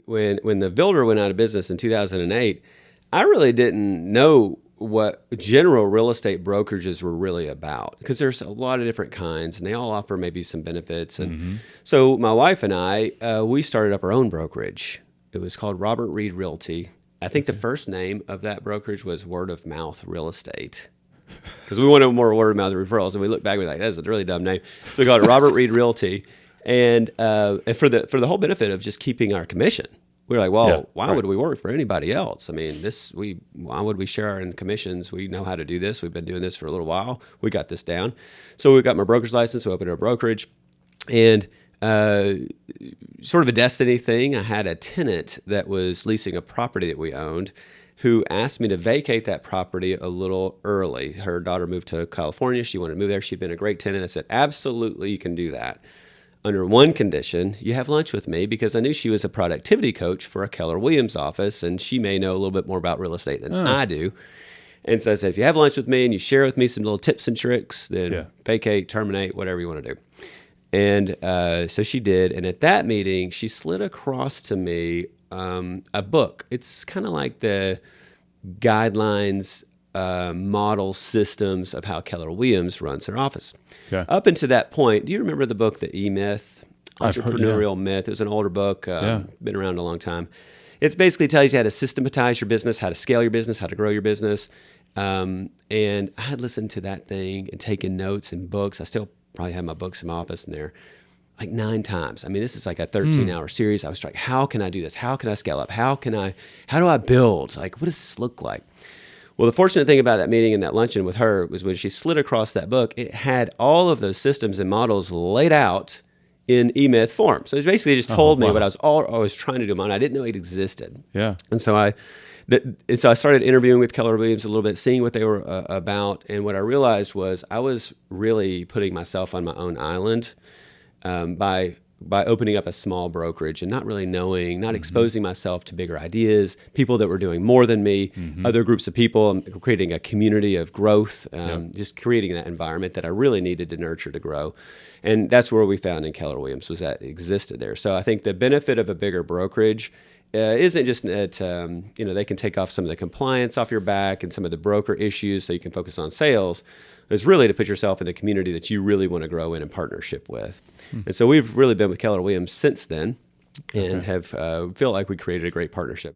when the builder went out of business in 2008, I really didn't know what general real estate brokerages were really about, because there's a lot of different kinds and they all offer maybe some benefits. And so my wife and I, we started up our own brokerage. It was called Robert Reed Realty. I think the first name of that brokerage was Word of Mouth Real Estate, because we wanted more word of mouth referrals. And we look back and we're like, that's a really dumb name. So we called it Robert Reed Realty. And for the whole benefit of just keeping our commission. We were like, well, why would we work for anybody else? I mean, why would we share our commissions? We know how to do this. We've been doing this for a little while. We got this down. So we got my broker's license. We opened our brokerage. And sort of a destiny thing, I had a tenant that was leasing a property that we owned who asked me to vacate that property a little early. Her daughter moved to California. She wanted to move there. She'd been a great tenant. I said, absolutely, you can do that. Under one condition, you have lunch with me, because I knew she was a productivity coach for a Keller Williams office, and she may know a little bit more about real estate than I do. And so I said, if you have lunch with me and you share with me some little tips and tricks, then vacate, terminate, whatever you want to do. And so she did. And at that meeting, she slid across to me a book. It's kind of like the guidelines, model systems of how Keller Williams runs their office. Okay. Up until that point, do you remember the book, The E-Myth? Entrepreneurial Myth. It was an older book, been around a long time. It basically tells you how to systematize your business, how to scale your business, how to grow your business. And I had listened to that thing and taken notes and books. I still probably have my books in my office in there like 9 times. I mean, this is like a 13-hour series. I was like, how can I do this? How can I scale up? How do I build? Like, what does this look like? Well, the fortunate thing about that meeting and that luncheon with her was when she slid across that book, it had all of those systems and models laid out in E-Myth form. So it basically just told me what I was trying to do, and I didn't know it existed. Yeah. And so I started interviewing with Keller Williams a little bit, seeing what they were about. And what I realized was I was really putting myself on my own island by opening up a small brokerage and not really knowing, not exposing myself to bigger ideas, people that were doing more than me, other groups of people, and creating a community of growth, just creating that environment that I really needed to nurture to grow. And that's where we found in Keller Williams was that it existed there. So I think the benefit of a bigger brokerage isn't just that they can take off some of the compliance off your back and some of the broker issues so you can focus on sales. It's really to put yourself in the community that you really want to grow in partnership with. And so we've really been with Keller Williams since then and have feel like we created a great partnership.